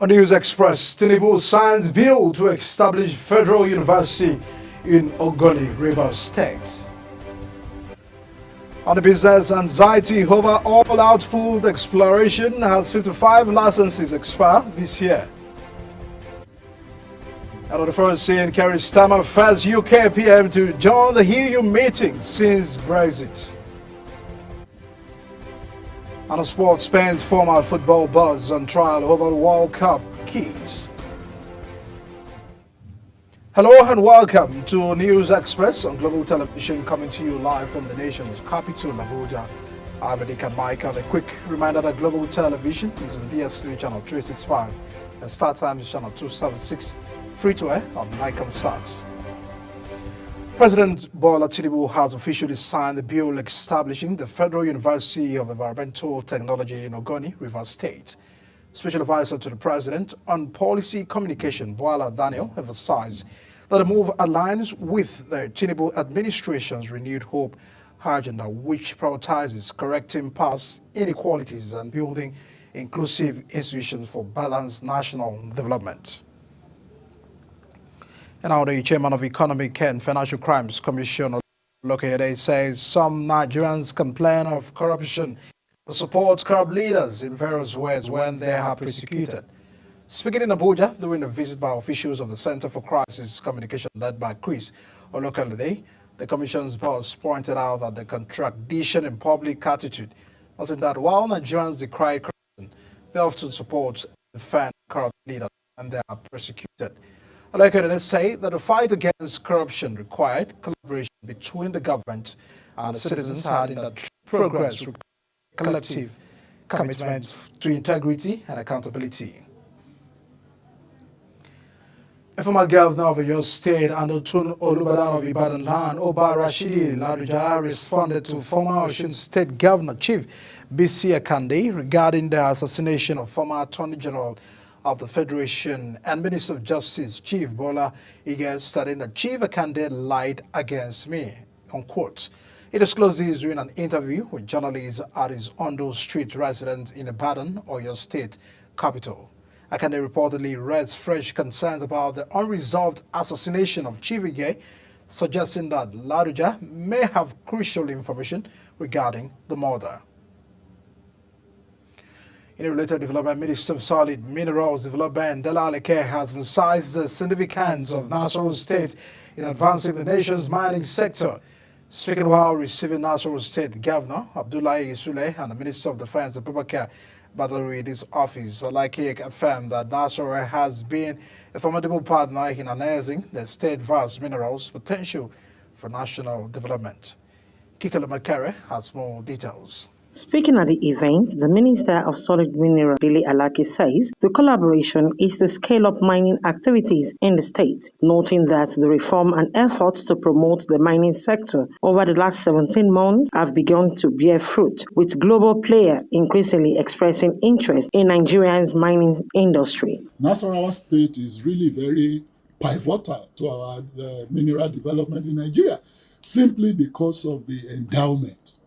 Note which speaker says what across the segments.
Speaker 1: On News Express, Tinubu signs bill to establish Federal University in Ogoni, Rivers State. On the business, anxiety over all output exploration has 55 licenses expire this year. And on the first scene, Keir Starmer first UK PM to join the EU meeting since Brexit. And on sports, Spain's former football buzz on trial over the World Cup keys. Hello and welcome to News Express on Global Television, coming to you live from the nation's capital, Abuja. I'm Edikan Michael. A quick reminder that Global Television is on DS3 channel 365 and Star Times channel 276, free to air on Nicomsat. President Bola Tinubu has officially signed the bill establishing the Federal University of Environmental Technology in Ogoni, Rivers State. Special Advisor to the President on Policy Communication, Bola Daniel, emphasized that the move aligns with the Tinubu administration's renewed hope agenda, which prioritizes correcting past inequalities and building inclusive institutions for balanced national development. And now the chairman of Economic and Financial Crimes Commission, Olokayede, says some Nigerians complain of corruption but support corrupt leaders in various ways when they are persecuted. Speaking in Abuja during a visit by officials of the Center for Crisis Communication led by Chris Olokayede, the commission's boss pointed out that the contradiction in public attitude was in that while Nigerians decry corruption, they often support and defend corrupt leaders when they are persecuted. Olokayede say that the fight against corruption required collaboration between the government and the citizens, adding that progress requires collective commitment to integrity and accountability. A former governor of Oyo State, Andotun Olubadan of Ibadan Land, Oba Rashidi Ladoja, responded to former Osun State Governor Chief Bisi Akande regarding the assassination of former Attorney General of the Federation and Minister of Justice Chief Bola Ige, stating that Chief Akande lied against me, unquote. He disclosed this during an interview with journalists at his Ondo Street residence in Ibadan, Oyo State capital. Akande reportedly raised fresh concerns about the unresolved assassination of Chief Ige, suggesting that Ladoja may have crucial information regarding the murder. In a related development, Minister of Solid Minerals Development Dela Aleke has emphasized the significance of Nasarawa State in advancing the nation's mining sector. Speaking while receiving Nasarawa State Governor Abdullahi Sule and the Minister of Defense Abubakar Badari in his office, Aleke affirmed that Nasarawa has been a formidable partner in harnessing the state vast minerals potential for national development. Kikalo Makere has more details.
Speaker 2: Speaking at the event, the Minister of Solid Mineral, Dele Alake, says the collaboration is to scale up mining activities in the state, noting that the reform and efforts to promote the mining sector over the last 17 months have begun to bear fruit, with global players increasingly expressing interest in Nigeria's mining industry.
Speaker 3: Nasarawa State is really very pivotal to our mineral development in Nigeria, simply because of the endowment.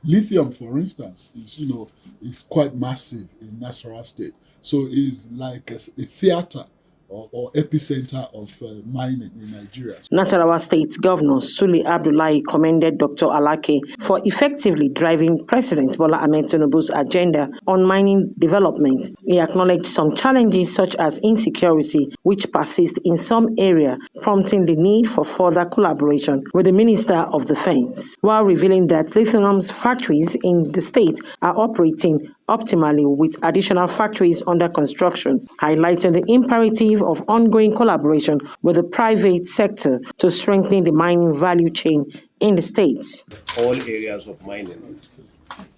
Speaker 3: Lithium, for instance, is quite massive in Nasarawa State. So it's like a theater or epicenter of mining in Nigeria.
Speaker 2: Nasarawa State Governor Sule Abdullahi commended Dr. Alake for effectively driving President Bola Ahmed Tinubu's agenda on mining development. He acknowledged some challenges such as insecurity, which persist in some areas, prompting the need for further collaboration with the Minister of Defense, while revealing that lithium factories in the state are operating optimally with additional factories under construction, highlighting the imperative of ongoing collaboration with the private sector to strengthen the mining value chain in the state.
Speaker 4: All areas of mining,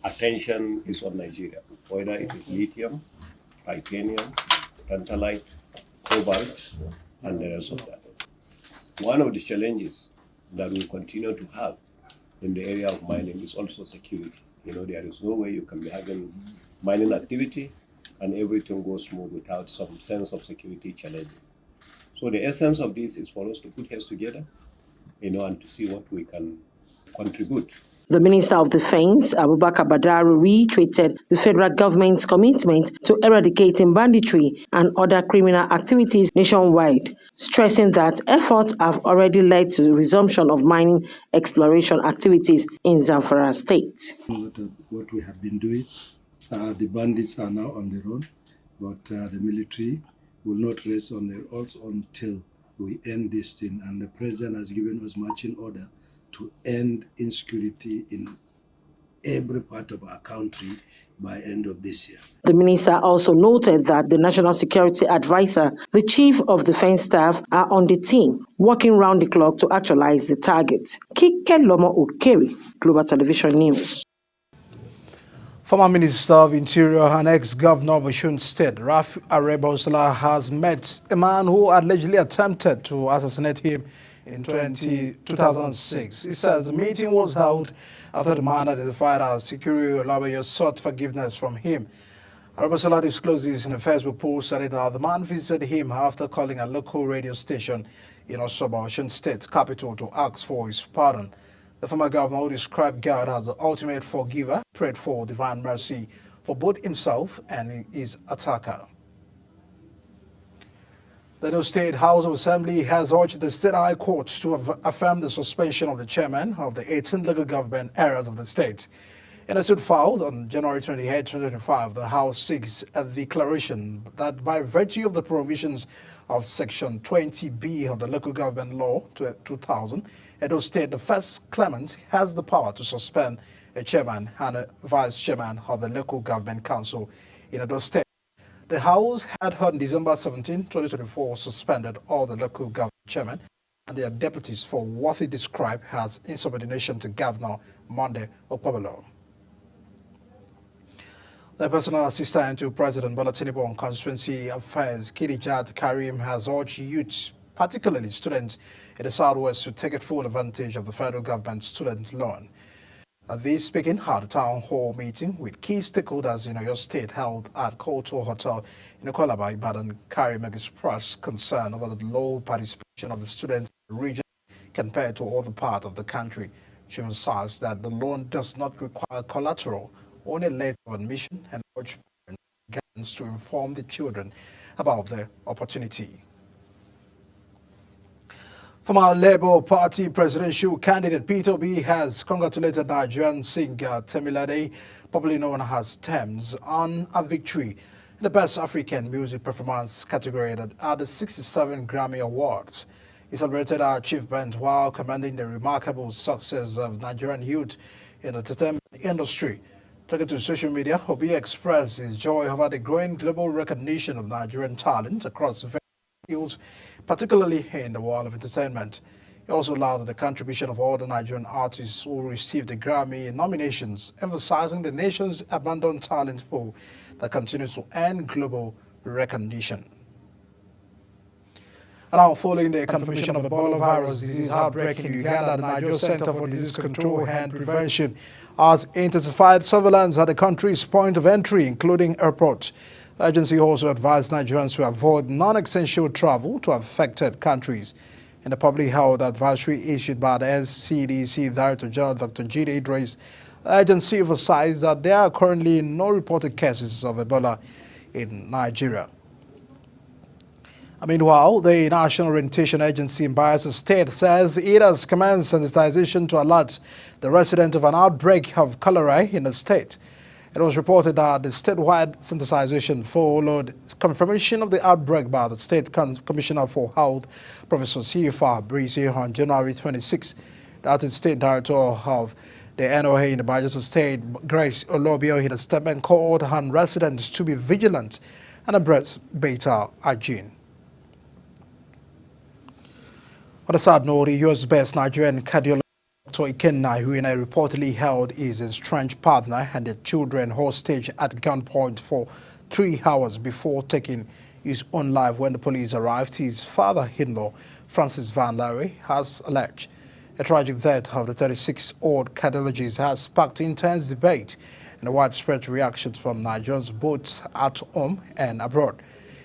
Speaker 4: attention is on Nigeria, whether it is lithium, titanium, tantalite, cobalt, and the rest of that. One of the challenges that we continue to have in the area of mining is also security. There is no way you can be having mining activity and everything goes smooth without some sense of security challenges. So the essence of this is for us to put heads together, and to see what we can contribute
Speaker 2: The Minister of Defense, Abubakar Badaru, reiterated the federal government's commitment to eradicating banditry and other criminal activities nationwide, stressing that efforts have already led to the resumption of mining exploration activities in Zamfara State.
Speaker 5: What we have been doing, the bandits are now on their own, but the military will not rest on their oars until we end this thing. And the president has given us marching order to end insecurity in every part of our country by end of this year.
Speaker 2: The minister also noted that the National Security Advisor, the Chief of Defense Staff are on the team, working round the clock to actualize the target. Kike Lomo Okeri, Global Television News.
Speaker 1: Former Minister of Interior and ex-governor of Osun State, Rafi Aregbesola, has met a man who allegedly attempted to assassinate him in 2006. He says the meeting was held after the man identified as Sikiru Olabayo sought forgiveness from him. Aregbesola disclosed this in a Facebook post, saying that the man visited him after calling a local radio station in Osoba, Osun State capital, to ask for his pardon. The former governor, who described God as the ultimate forgiver, prayed for divine mercy for both himself and his attacker. The Edo State House of Assembly has urged the State High Court to affirm the suspension of the chairman of the 18 local government areas of the state. In a suit filed on January 28, 2025, the House seeks a declaration that by virtue of the provisions of Section 20B of the Local Government Law 2000, Edo State, the first claimant, has the power to suspend a chairman and a vice chairman of the Local Government Council in Edo State. The House had on December 17, 2024, suspended all the local government chairmen and their deputies for what it described as insubordination to Governor Monday Okpebholo. The personal assistant to President Bola Tinubu on Constituency Affairs, Khadijat Karim, has urged youths, particularly students in the Southwest, to take full advantage of the federal government student loan. This speaking at a town hall meeting with key stakeholders in Oyo State held at Koto Hotel in Okolaba, Ibadan, Karim expressed concern over the low participation of the students in the region compared to other parts of the country. She emphasized that the loan does not require collateral, only a letter of admission, and urged parents and guardians to inform the children about the opportunity. Former Labour Party presidential candidate Peter Obi has congratulated Nigerian singer Temilade, popularly known as Tems, on a victory in the Best African Music Performance category at the 67 Grammy Awards. He celebrated our achievement while commending the remarkable success of Nigerian youth in the entertainment industry. Taken to social media, Obi expressed his joy over the growing global recognition of Nigerian talent across various fields, particularly in the world of entertainment. He also lauded the contribution of all the Nigerian artists who received the Grammy nominations, emphasizing the nation's abundant talent pool that continues to earn global recognition. And now, following the confirmation of Ebola virus disease outbreak in Uganda, the Nigeria Center for Disease Control and Prevention has intensified surveillance at the country's point of entry, including airports. The agency also advised Nigerians to avoid non-essential travel to affected countries. In the publicly held advisory issued by the NCDC Director General Dr. Jide Idris, the agency emphasized that there are currently no reported cases of Ebola in Nigeria. Meanwhile, the National Orientation Agency in Bayelsa State says it has commenced sensitization to alert the resident of an outbreak of cholera in the state. It was reported that the statewide sensitization followed confirmation of the outbreak by the State Commissioner for Health, Professor Sifa Brisi, on January 26. That is State Director of the NOA in the Bayelsa State, Grace Olobio, in a statement called on residents to be vigilant and embrace beta hygiene. On a sad note, the US-based Nigerian cardiologist Dr. Ikenna, who reportedly held his estranged partner and their children hostage at gunpoint for 3 hours before taking his own life when the police arrived, his father-in-law, Francis Van Larry, has alleged. The tragic death of the 36-year-old cardiologist has sparked intense debate and a widespread reaction from Nigerians both at home and abroad.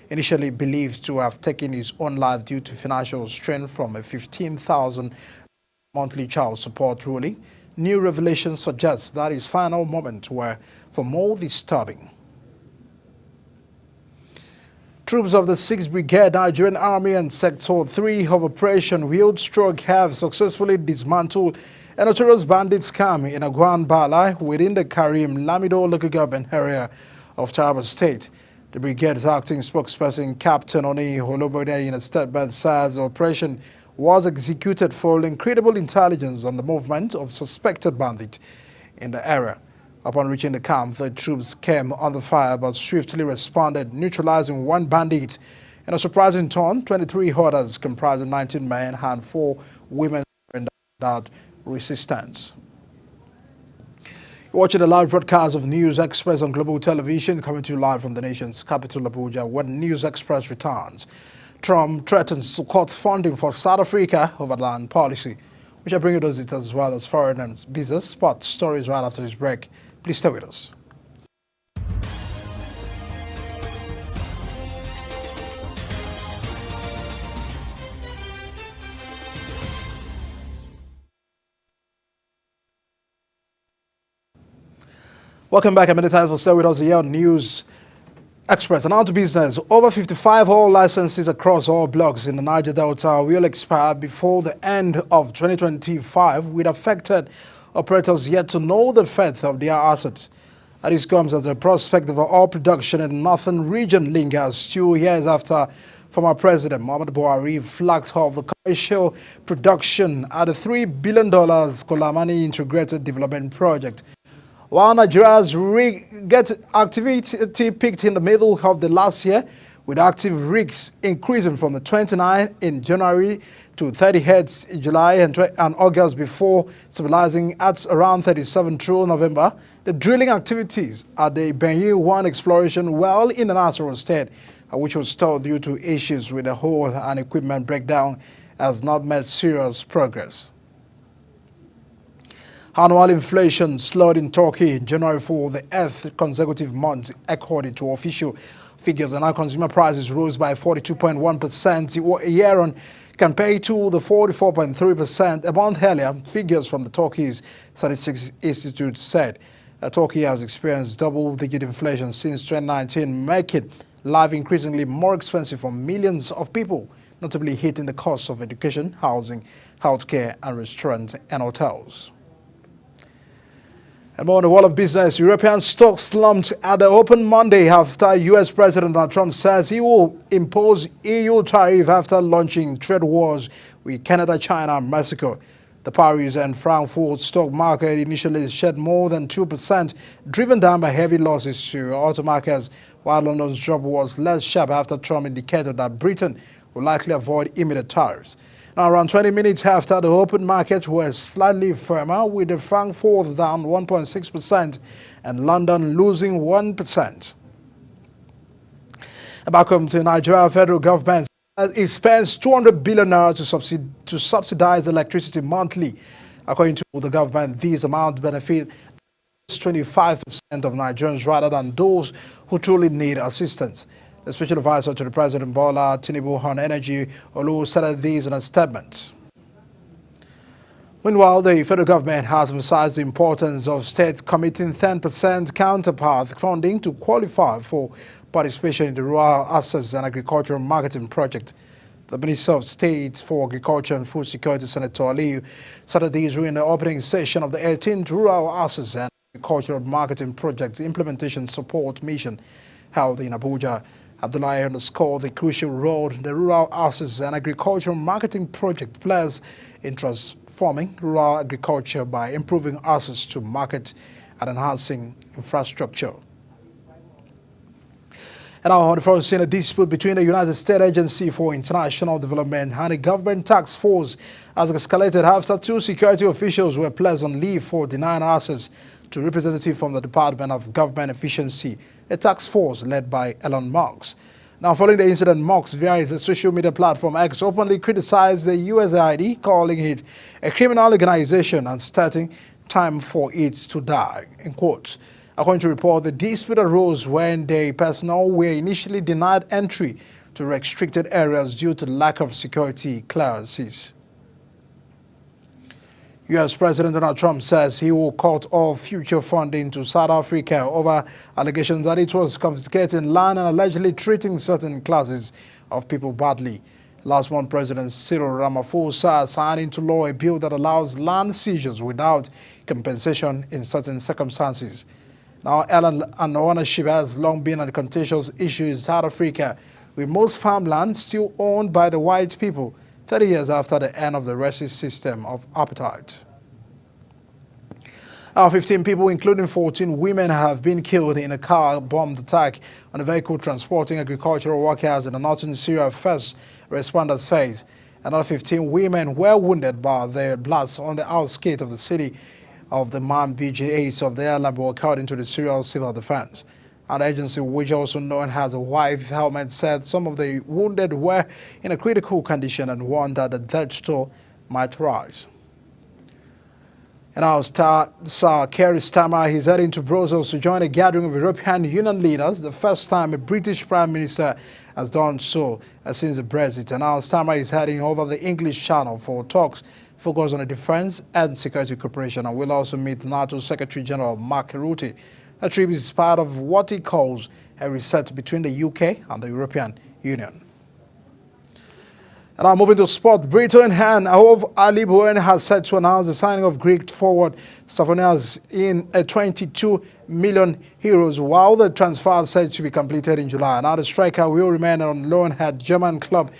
Speaker 1: Initially believed to have taken his own life due to financial strain from a 15,000 monthly child support ruling, new revelations suggest that his final moments were for more disturbing. Troops of the 6th Brigade Nigerian Army and Sector 3 of Operation Wield Stroke have successfully dismantled a notorious bandits camp in Agwan Bala within the Karim Lamido local government area of Taraba State. The brigade's acting spokesperson, Captain Oni Holobode, in a statement says the operation was executed following credible intelligence on the movement of suspected bandits in the area. Upon reaching the camp, the troops came under fire but swiftly responded, neutralizing one bandit. In a surprising turn, 23 others comprising 19 men and 4 women surrendered without resistance. You're watching a live broadcast of News Express on Global Television, coming to you live from the nation's capital, Abuja. When News Express returns, Trump threatens to cut funding for South Africa over land policy. We shall bring you those details as well as foreign and business sports stories right after this break. Please stay with us. Welcome back. Many thanks for staying with us here on News Express. And now to business. Over 55 oil licenses across all blocks in the Niger Delta will expire before the end of 2025, with affected operators yet to know the fate of their assets. And this comes as the prospect of oil production in the northern region lingers 2 years after former President Muhammadu Buhari flagged off the commercial production at the $3 billion Kolamani Integrated Development Project. While Nigeria's rig activity peaked in the middle of the last year, with active rigs increasing from the 29 in January to 38 in July and August before stabilizing at around 37 through November, the drilling activities at the Benue-1 exploration well in the Nasarawa state, which was stalled due to issues with the hull and equipment breakdown, has not made serious progress. Annual inflation slowed in Turkey in January for the 8th consecutive month, according to official figures, and our consumer prices rose by 42.1% year-on compared to the 44.3% a month earlier. Figures from the Turkey's Statistics Institute said Turkey has experienced double-digit inflation since 2019, making life increasingly more expensive for millions of people, notably hitting the costs of education, housing, healthcare, and restaurants and hotels. And more on the world of business, European stocks slumped at the open Monday after U.S. President Donald Trump says he will impose EU tariff after launching trade wars with Canada, China, and Mexico. The Paris and Frankfurt stock market initially shed more than 2%, driven down by heavy losses to auto markets, while London's drop was less sharp after Trump indicated that Britain will likely avoid immediate tariffs. Now, around 20 minutes after the open markets were slightly firmer, with the Frankfurt down 1.6% and London losing 1%. Back home to Nigeria, federal government it spends 200 billion naira to subsidize electricity monthly. According to the government, these amounts benefit 25% of Nigerians rather than those who truly need assistance. The special advisor to the President Bola Tinubu on energy, Olu, said these in a statement. Meanwhile, the federal government has emphasized the importance of state committing 10% counterpart funding to qualify for participation in the Rural Assets and Agricultural Marketing Project. The Minister of State for Agriculture and Food Security, Senator Aliyu, said these during the opening session of the 18th Rural Assets and Agricultural Marketing Project Implementation Support Mission held in Abuja. Abdullahi underscored the crucial role the Rural Assets and Agricultural Marketing Project plays in transforming rural agriculture by improving access to market and enhancing infrastructure. And now on the front scene, a dispute between the United States Agency for International Development and the government task force has escalated after 2 security officials were placed on leave for denying access to representatives from the Department of Government Efficiency, a task force led by Elon Musk. Now, following the incident, Musk, via his social media platform X, openly criticized the USAID, calling it a criminal organization and stating time for it to die, in quotes. According to report, the dispute arose when the personnel were initially denied entry to restricted areas due to lack of security clearances. U.S. President Donald Trump says he will cut off future funding to South Africa over allegations that it was confiscating land and allegedly treating certain classes of people badly. Last month, President Cyril Ramaphosa signed into law a bill that allows land seizures without compensation in certain circumstances. Now, land ownership has long been a contentious issue in South Africa, with most farmland still owned by the white people 30 years after the end of the racist system of apartheid. 15 people, including 14 women, have been killed in a car bomb attack on a vehicle transporting agricultural workers in the northern Syria, first responder says. Another 15 women were wounded by the blasts on the outskirts of the city of the Manbij of the Aleppo, according to the Syrian Civil Defense. An agency, which also known as a Wife Helmet, said some of the wounded were in a critical condition and warned that the death toll might rise. And now Sir Keir Starmer is heading to Brussels to join a gathering of European Union leaders, the first time a British Prime Minister has done so since the Brexit. And now Starmer is heading over the English Channel for talks focused on the defense and security cooperation, and will also meet NATO Secretary General Mark Rutte. The trip is part of what he calls a reset between the UK and the European Union. And now moving to sport, Britain and Ahov Alibouen has set to announce the signing of Greek forward Stefanos in a 22 million euros, while the transfer is said to be completed in July. Now the striker will remain on loan at German club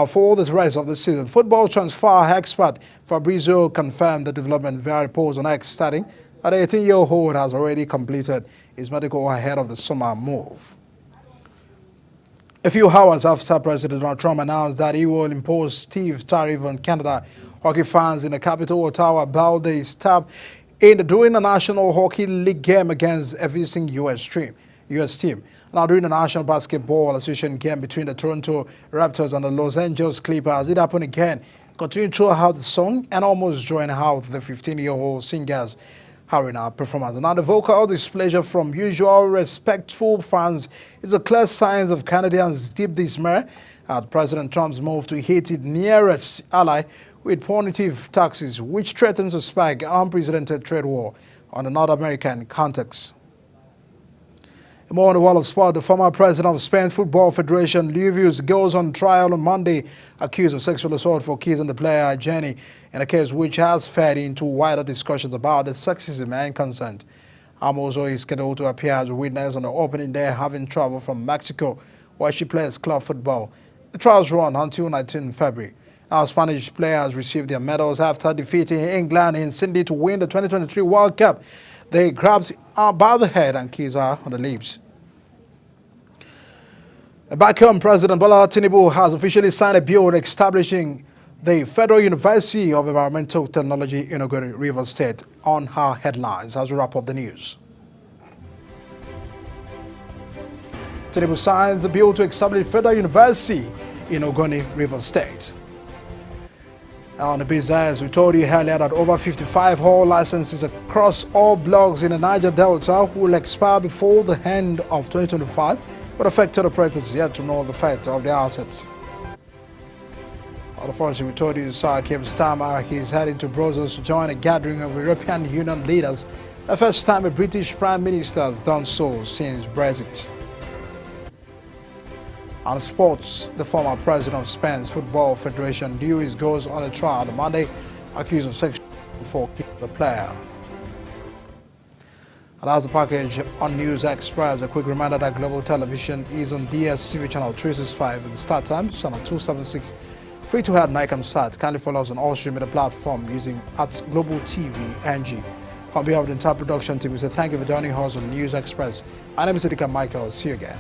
Speaker 1: for the rest of the season. Football transfer expert Fabrizio confirmed the development via reports on X, stating that the 18-year-old has already completed his medical ahead of the summer move. A few hours after President Donald Trump announced that he will impose stiff tariff on Canada, hockey fans in the capital Ottawa about the step in during the National Hockey League game against a visiting U.S. team. Now, during the National Basketball Association game between the Toronto Raptors and the Los Angeles Clippers, it happened again, continuing throughout the song and almost joined out the 15-year-old singer's arena performance. Now, the vocal displeasure from usual respectful fans is a clear sign of Canadians' deep dismay at President Trump's move to hit its nearest ally with punitive taxes, which threatens to spark an unprecedented trade war on a North American context. More on the world of sport, the former president of Spain's Football Federation, Luis, goes on trial on Monday, accused of sexual assault for kissing the player Jenny, in a case which has fed into wider discussions about the sexism and consent. Amozo is scheduled to appear as a witness on the opening day, having traveled from Mexico, where she plays club football. The trials run until 19 February. Our Spanish players received their medals after defeating England in Sydney to win the 2023 World Cup. They grabbed her by the head and kissed her on the lips. Back home, President Bola Tinubu has officially signed a bill establishing the Federal University of Environmental Technology in Ogoni, Rivers State, on her headlines as we wrap up the news. Tinubu signs the bill to establish Federal University in Ogoni, Rivers State. On the business, we told you earlier that over 55 hall licenses across all blocks in the Niger Delta will expire before the end of 2025, but affected operators yet to know the fate of their assets. Unfortunately, we told you Sir Keir Starmer is heading to Brussels to join a gathering of European Union leaders, the first time a British Prime Minister has done so since Brexit. On sports, the former president of Spain's Football Federation, Luis, goes on a trial on Monday, accused of sexual assault for kissing the player. And as the package on News Express, a quick reminder that Global Television is on DSTV channel 365 with the start time, channel 276. Free to have NICOMSAT. Kindly follow us on all streaming media platforms using @Global TV NG. On behalf of the entire production team, we say thank you for joining us on News Express. My name is Edika Michael. See you again.